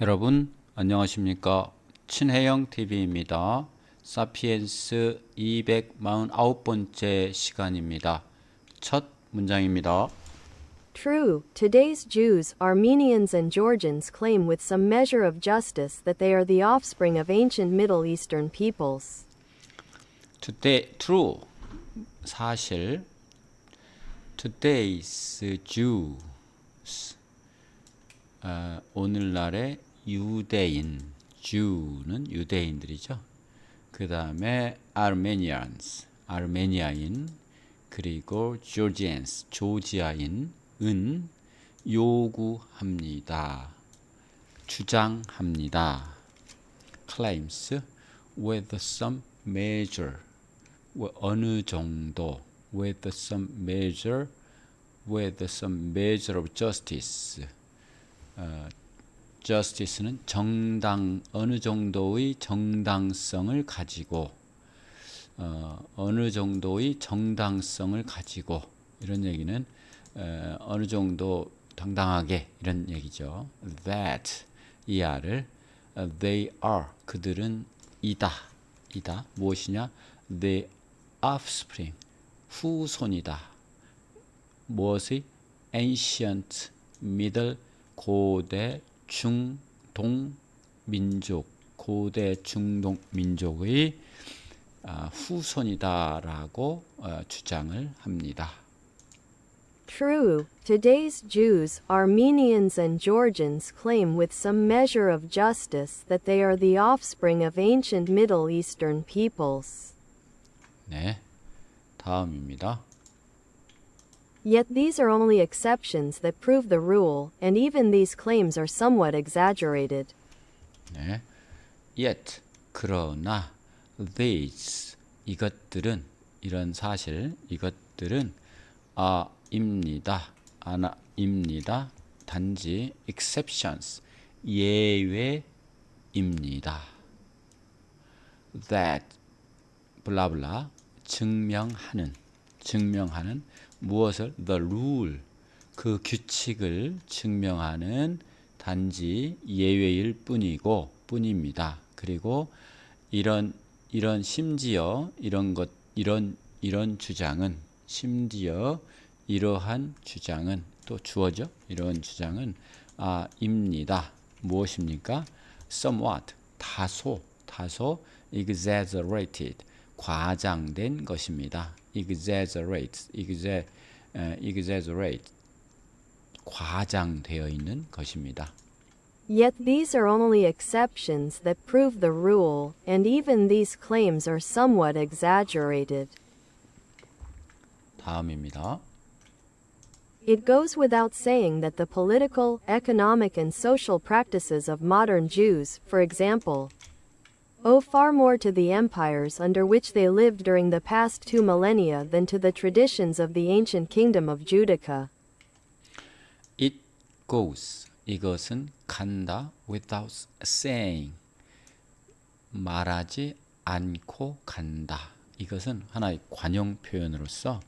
여러분 안녕하십니까? 친해영 TV입니다. 사피엔스 249번째 시간입니다. 첫 문장입니다. True, today's Jews, Armenians, and Georgians claim with some measure of justice that they are the offspring of ancient Middle Eastern peoples. Today, true, 사실. Today's Jews, 오늘날의 유대인, Jew는 유대인들이죠. 그 다음에 Armenians, 아르메니아인, 그리고 Georgians, 조지아인은 요구합니다. 주장합니다. claims with some measure, 어느 정도, with some measure of justice. justice는 정당, 어느 정도의 정당성을 가지고, 어느 정도의 정당성을 가지고, 이런 얘기는 어느 정도 당당하게, 이런 얘기죠. that, 이하를 they are, 그들은 이다 무엇이냐? the offspring, 후손이다. 무엇의? ancient, middle, 고대, 중동 민족, 고대 중동 민족의 후손이다라고 주장을 합니다. True, today's Jews, Armenians, and Georgians claim with some measure of justice that they are the offspring of ancient Middle Eastern peoples. 네, 다음입니다. Yet these are only exceptions that prove the rule, and even these claims are somewhat exaggerated. 네, yet, 그러나 these, 이것들은, 이런 사실, 이것들은 입니다. 단지 exceptions, 예외입니다. that, 블라블라, 증명하는 무엇을? the rule, 그 규칙을 증명하는 단지 예외일 뿐입니다. 그리고 이런 심지어 이런 주장은, 심지어 이러한 주장은, 또 주어죠. 이러한 주장은 입니다. 무엇입니까? somewhat, 다소 exaggerated, 과장된 것입니다. exaggerate, 과장되어 있는 것입니다. Yet these are only exceptions that prove the rule, and even these claims are somewhat exaggerated. 다음입니다. It goes without saying that the political, economic, and social practices of modern Jews, for example, owe far more to the empires under which they lived during the past 2 millennia than to the traditions of the ancient kingdom of Judica. It goes, 이것은 간다, without saying, 말하지 않고 간다. 이것은 하나의 관용 표현으로서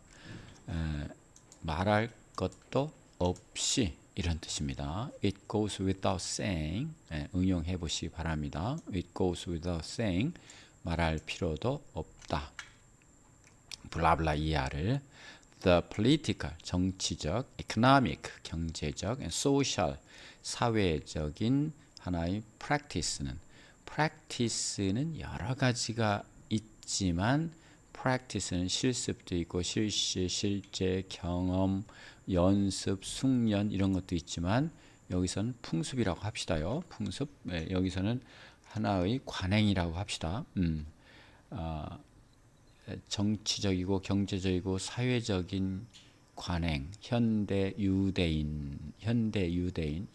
말할 것도 없이, 이런 뜻입니다. It goes without saying, 응용해 보시기 바랍니다. It goes without saying, 말할 필요도 없다. 블라블라 이하를 the political, 정치적, economic, 경제적, and social, 사회적인 하나의 practice는 여러 가지가 있지만, practice는 실습도 있고 실시, 실제, 경험, 연습, 숙련 이런 것도 있지만, 여기서는 풍습이라고 합시다요. 풍습. 여기서는 하나의 관행이라고 합시다. 정치적이고 경제적이고 사회적인 관행, 현대 유대인,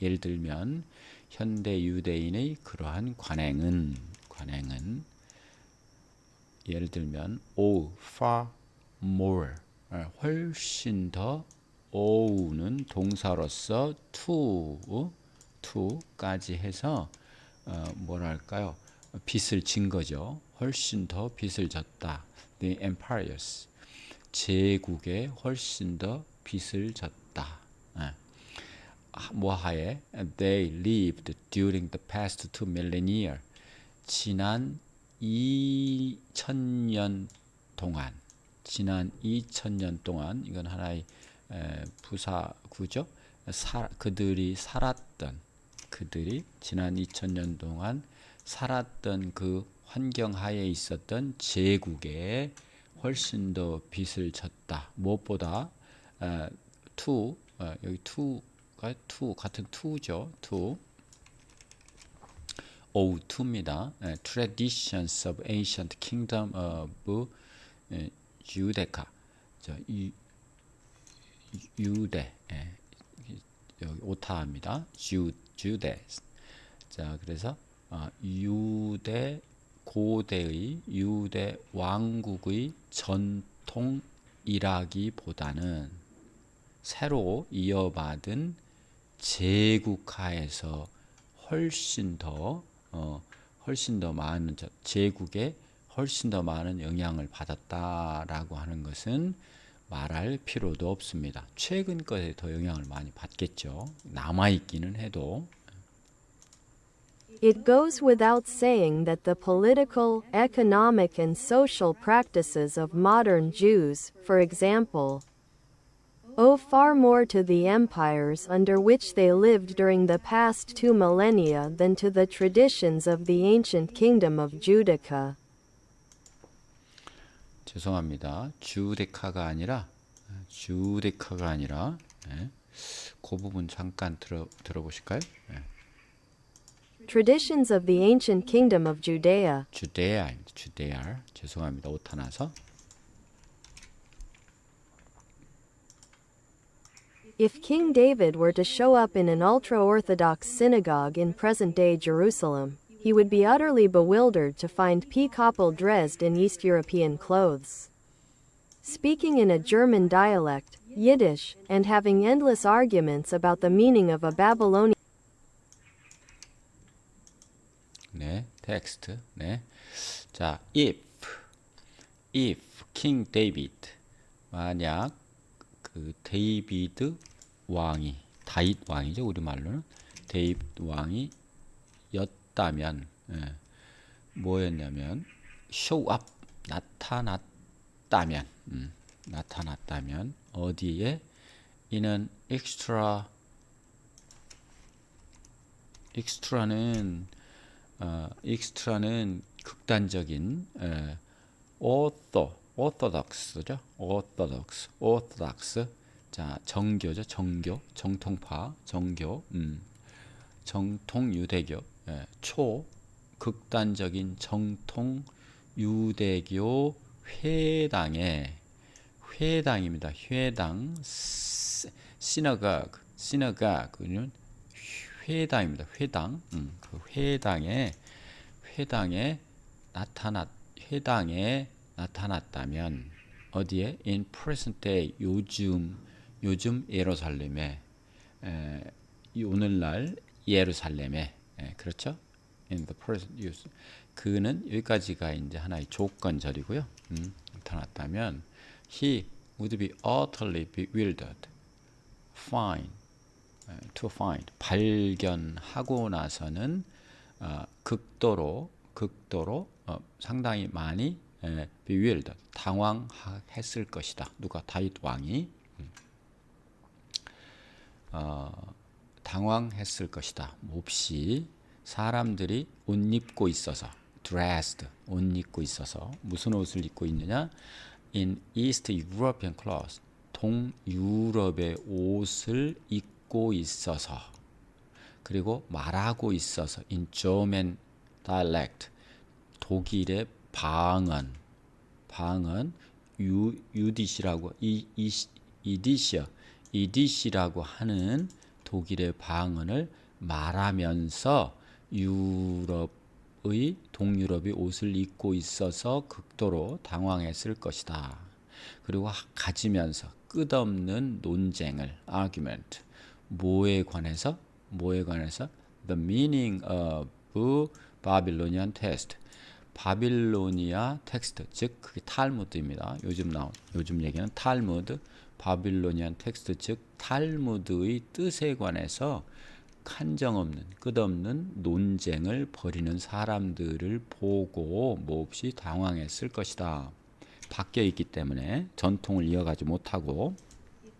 예를 들면 현대 유대인의 그러한 관행은 예를 들면 far more, 훨씬 더, ow는 동사로서 to까지 해서 뭐랄까요? 빚을 진 거죠. 훨씬 더 빚을 졌다. The empires, 제국에 훨씬 더 빚을 졌다. 뭐하에 they lived during the past 2 millennia 지난 2000년 동안 이건 하나의 부사구죠. 그들이 지난 2000년 동안 살았던 그 환경 하에 있었던 제국에 훨씬 더 빚을 졌다. 무엇보다 여기 같은 to죠. O2입니다. Traditions of Ancient Kingdom of Judea. 유대. 여기 오타입니다. 주데. 자, 그래서 고대의 유대 왕국의 전통이라기보다는 새로 이어받은 제국하에서 훨씬 더 많은 제국에 훨씬 더 많은 영향을 받았다라고 하는 것은 말할 필요도 없습니다. 최근 것에 더 영향을 많이 받겠죠. 남아 있기는 해도. It goes without saying that the political, economic, and social practices of modern Jews, for example, owe far more to the empires under which they lived during the past 2 millennia than to the traditions of the ancient kingdom of Judea. 죄송합니다. 주데카가 아니라 그 부분 잠깐 들어보실까요? Traditions of the ancient kingdom of Judea. 주데아. 죄송합니다. 오타 나서. If King David were to show up in an ultra-Orthodox synagogue in present-day Jerusalem, he would be utterly bewildered to find P. Koppel dressed in East European clothes. Speaking in a German dialect, Yiddish, and having endless arguments about the meaning of a Babylonian 텍스트. 자, if King David 만약 그 데이비드 왕이 다윗 왕이죠. 우리말로는 데이비드 왕이 였다면 뭐였냐면 show up 나타났다면 어디에 이는 extra는 극단적인 orthodox죠. orthodox. 자, 정교죠. 정통파, 정통 유대교, 극단적인 정통 유대교 회당입니다. 회당, synagogue는 회당입니다. 회당. 그 회당에 나타났다면 어디에? In present day 요즘 예루살렘에 오늘날 예루살렘에 그렇죠? In the present use. 그는 여기까지가 이제 하나의 조건절이고요. 나타났다면 he would be utterly bewildered. to find 발견하고 나서는 극도로 상당히 많이 bewildered 당황했을 것이다. 누가? 다윗 왕이 당황했을 것이다. 몹시 사람들이 옷 입고 있어서 dressed 옷 입고 있어서 무슨 옷을 입고 있느냐? In East European clothes 동유럽의 옷을 입고 있어서 그리고 말하고 있어서 in German dialect 독일의 방언 유디시라고 이디시라고 하는 독일의 방언을 말하면서 동유럽이 옷을 입고 있어서 극도로 당황했을 것이다. 그리고 가지면서 끝없는 논쟁을 argument 뭐에 관해서 the meaning of Babylonian text 바빌로니아 텍스트 즉 그게 탈무드입니다. 요즘 얘기는 탈무드 바빌로니안 텍스트 즉 탈무드의 뜻에 관해서 한정없는 끝없는 논쟁을 벌이는 사람들을 보고 몹시 당황했을 것이다. 바뀌어 있기 때문에 전통을 이어가지 못하고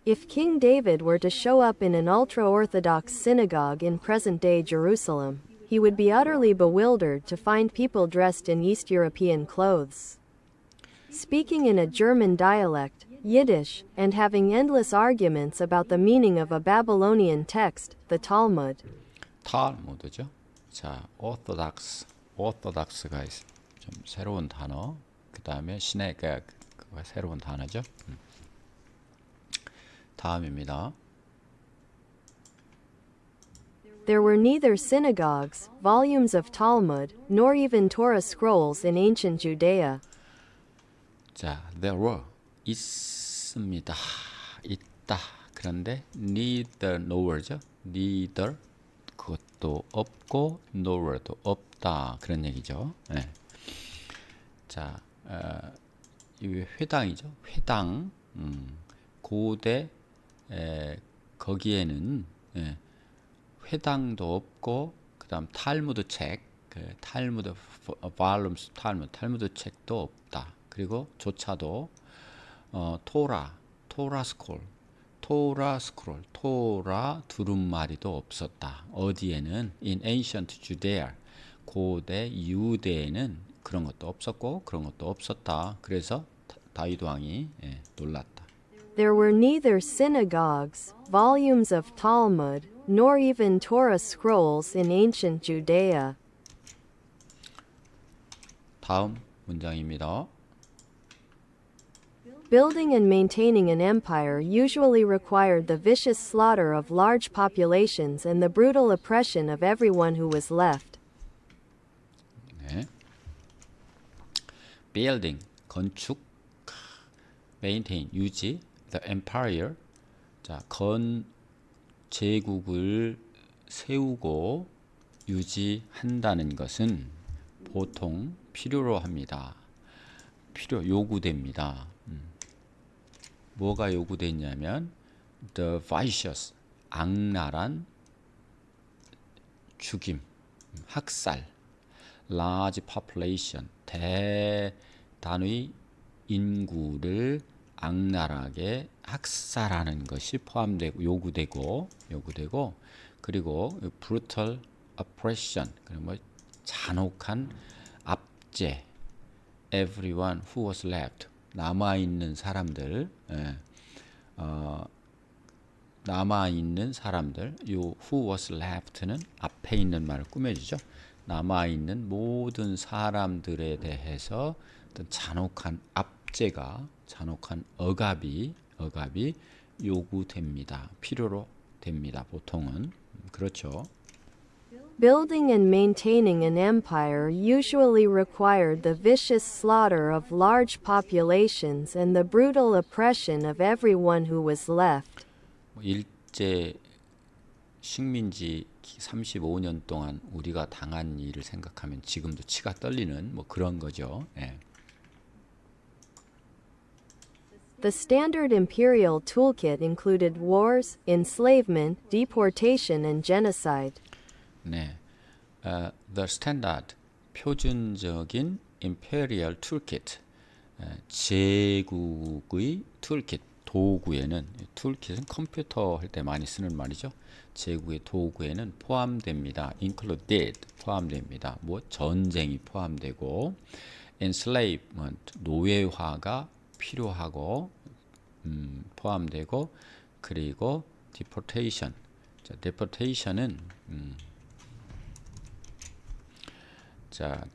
If King David were to show up in an ultra-Orthodox synagogue in present-day Jerusalem, he would be utterly bewildered to find people dressed in East European clothes, speaking in a German dialect, Yiddish, and having endless arguments about the meaning of a Babylonian text, the Talmud. 탈무드죠. 자, orthodox가 좀 새로운 단어. 그 다음에 시네가그가 새로운 단어죠. 다음입니다. There were neither synagogues, volumes of Talmud, nor even Torah scrolls in ancient Judea. 자, there were 있습니다. 있다. 그런데 neither nor죠. neither 그것도 없고 nor도 없다. 그런 얘기죠. 네. 자, 이 회당이죠. 회당. 고대 거기에는 회당도 없고 그다음 탈무드 책, 탈무드 발룸스 탈무드 책도 없다. 그리고 조차도 토라 스크롤 두루마리도 없었다. 어디에는 in ancient Judea 고대 유대에는 그런 것도 없었고 그런 것도 없었다. 그래서 다윗 왕이 놀랐다. There were neither synagogues, volumes of Talmud, nor even Torah scrolls in ancient Judea. 다음 문장입니다. Building and maintaining an empire usually required the vicious slaughter of large populations and the brutal oppression of everyone who was left. 네. Building 건축, maintain 유지, the empire 자 제국을 세우고 유지한다는 것은 보통 필요로 합니다. 요구됩니다. 뭐가 요구됐냐면 the vicious 악랄한 죽임, 학살, large population 대단의 인구를 악랄하게 학살하는 것이 포함되고 요구되고 그리고 brutal oppression 그리고 뭐 잔혹한 압제 everyone who was left 남아있는 사람들 요 who was left는 앞에 있는 말을 꾸며주죠. 남아있는 모든 사람들에 대해서 어떤 잔혹한 압제가 잔혹한 억압이 요구됩니다. 필요로 됩니다. 보통은 그렇죠. Building and maintaining an empire usually required the vicious slaughter of large populations and the brutal oppression of everyone who was left. 일제 식민지 35년 동안 우리가 당한 일을 생각하면 지금도 치가 떨리는 뭐 그런 거죠. 예. The standard imperial toolkit included wars, enslavement, deportation, and genocide. 네, the standard 표준적인 imperial toolkit 제국의 toolkit 도구에는 toolkit은 컴퓨터 할 때 많이 쓰는 말이죠. 제국의 도구에는 포함됩니다. included 포함됩니다. 뭐 전쟁이 포함되고 enslavement 노예화가 필요하고 포함되고 그리고 deportation 자, deportation은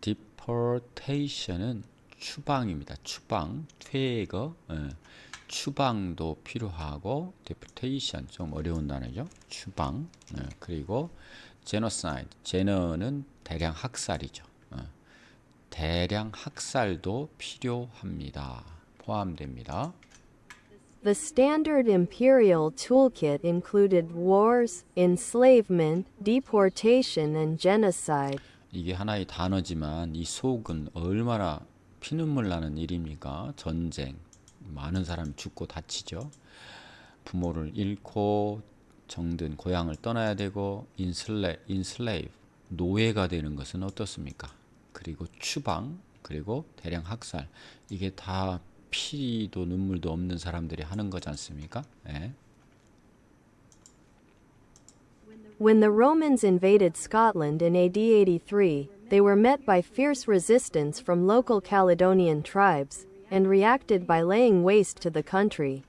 deportation은 추방입니다. 추방, 퇴거, 추방도 필요하고 deportation 좀 어려운 단어죠. 추방, 그리고 genocide, geno는 대량 학살이죠. 대량 학살도 필요합니다. 포함됩니다. The standard imperial toolkit included wars, enslavement, deportation, and genocide. 이게 하나의 단어지만 이 속은 얼마나 피눈물 나는 일입니까? 전쟁, 많은 사람이 죽고 다치죠. 부모를 잃고 정든 고향을 떠나야 되고 enslave 노예가 되는 것은 어떻습니까? 그리고 추방 그리고 대량 학살 이게 다 피도 눈물도 없는 사람들이 하는 거지 않습니까? 예. When the Romans invaded Scotland in AD 83, they were met by fierce resistance from local Caledonian tribes, and reacted by laying waste to the country.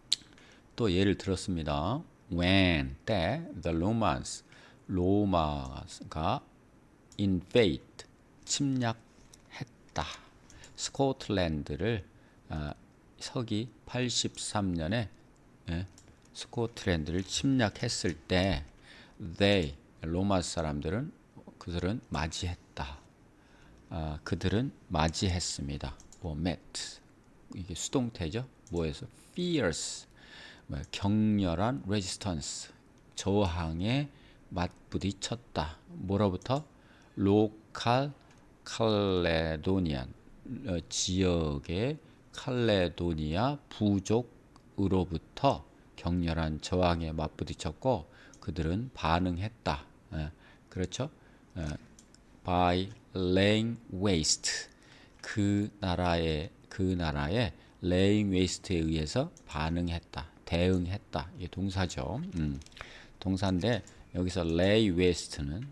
또 예를 들었습니다. When 때 the Romans 로마가 invade 침략했다. 스코틀랜드를 서기 83년에 스코틀랜드를 침략했을 때 they 로마 사람들은 그들은 맞이했다. 그들은 맞이했습니다. met 이게 수동태죠. 뭐에서 fierce 격렬한 resistance 저항에 맞부딪혔다. 뭐로부터? 로컬 칼레도니안 지역의 칼레도니아 부족으로부터 격렬한 저항에 맞부딪혔고 그들은 반응했다. 그렇죠? by laying waste 그 나라의 laying waste에 의해서 반응했다. 대응했다. 이게 동사죠. 동사인데 여기서 lay waste는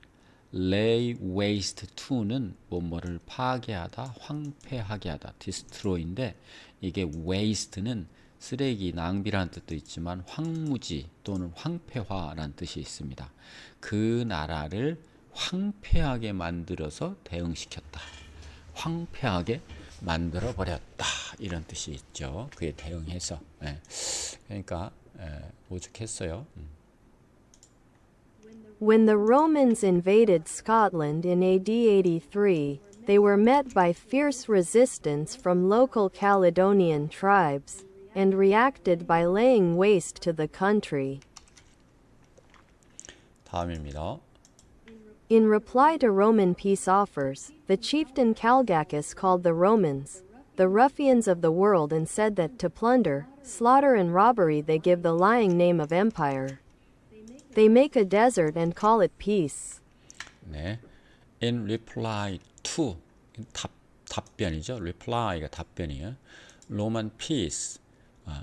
lay waste to는 뭐뭐를 파괴하다, 황폐하게 하다, destroy인데 이게 waste는 쓰레기, 낭비라는 뜻도 있지만 황무지 또는 황폐화라는 뜻이 있습니다. 그 나라를 황폐하게 만들어서 대응시켰다. 황폐하게 만들어 버렸다. 이런 뜻이 있죠. 그에 대응해서. 그러니까 오죽했어요. When the Romans invaded Scotland in AD 83, they were met by fierce resistance from local Caledonian tribes, and reacted by laying waste to the country. 다음입니다. In reply to Roman peace offers, the chieftain Calgacus called the Romans the ruffians of the world and said that to plunder, slaughter and robbery they give the lying name of empire. They make a desert and call it peace. 네. In reply to 답변이죠. reply가 답변이에요. Roman peace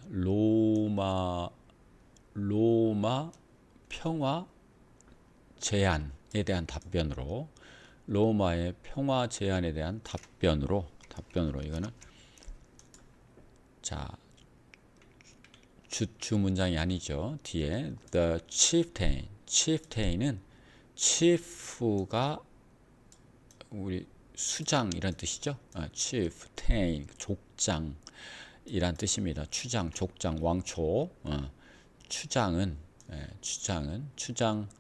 로마 평화 제안에 대한 답변으로 로마의 평화 제안에 대한 답변으로 이거는 자 주 문장이 아니죠. 뒤에 the chieftain은 chief가 우리 수장 이런 뜻이죠. chieftain 족장이란 뜻입니다. 추장, 족장, 왕초. 추장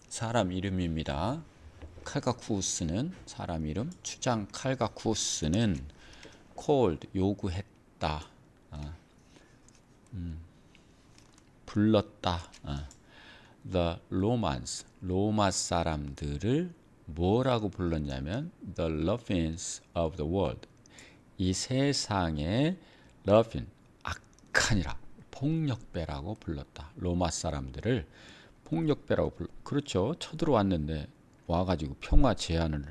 사람 이름입니다. 칼가쿠스는 사람 이름. 추장 칼가쿠스는 called 요구했다. 불렀다. The Romans 로마 사람들을 뭐라고 불렀냐면 the ruffians of the world 이 세상의 ruffian 악한이라 폭력배라고 불렀다. 로마 사람들을 폭력배라고 그렇죠. 쳐들어왔는데 와가지고 평화 제안을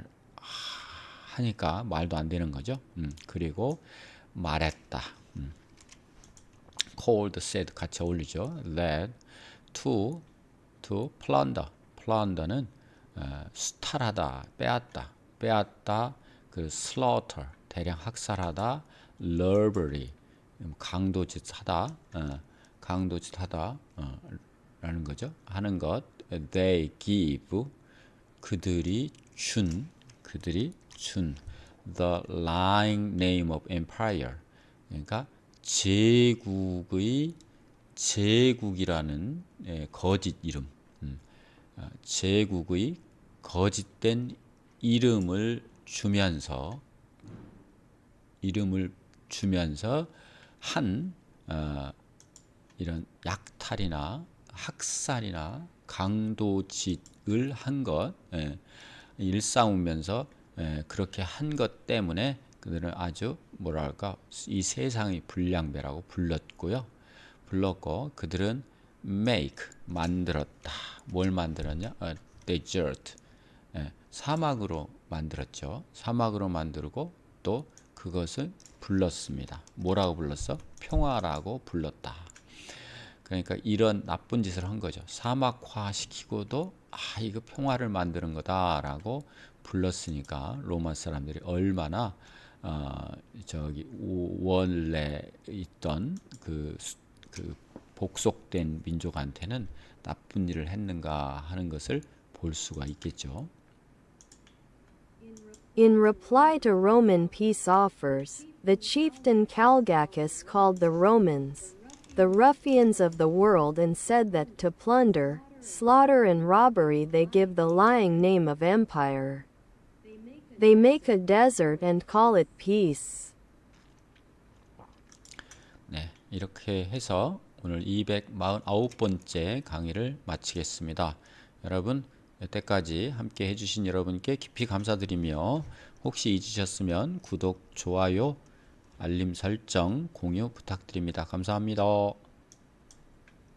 하니까 말도 안 되는 거죠. 그리고 말했다. called, said 같이 어울리죠. led to plunder. plunder는 수탈하다, 빼앗다. 그 slaughter, 대량 학살하다. robbery, 강도짓하다. 라는 거죠. 하는 것. they give, 그들이 준 the lying name of empire. 그러니까 제국이라는 거짓 이름, 제국의 거짓된 이름을 주면서 한 이런 약탈이나 학살이나 강도짓을 한 것, 일삼으면서 그렇게 한 것 때문에 그들은 아주 뭐랄까 이 세상의 불량배라고 불렀고 그들은 make 만들었다. 뭘 만들었냐? desert. 예, 사막으로 만들었죠. 사막으로 만들고 또 그것을 불렀습니다. 뭐라고 불렀어? 평화라고 불렀다. 그러니까 이런 나쁜 짓을 한 거죠. 사막화 시키고도 이거 평화를 만드는 거다라고 불렀으니까 로마 사람들이 얼마나 저기 원래 있던 그 복속된 민족한테는 나쁜 일을 했는가 하는 것을 볼 수가 있겠죠. In reply to Roman peace offers, the chieftain Calgacus called the Romans the ruffians of the world and said that to plunder, slaughter and robbery they give the lying name of empire. They make a desert and call it peace. 네, 이렇게 해서 오늘 249번째 강의를 마치겠습니다. 여러분, 여태까지 함께 해주신 여러분께 깊이 감사드리며 혹시 잊으셨으면 구독, 좋아요, 알림 설정, 공유 부탁드립니다. 감사합니다.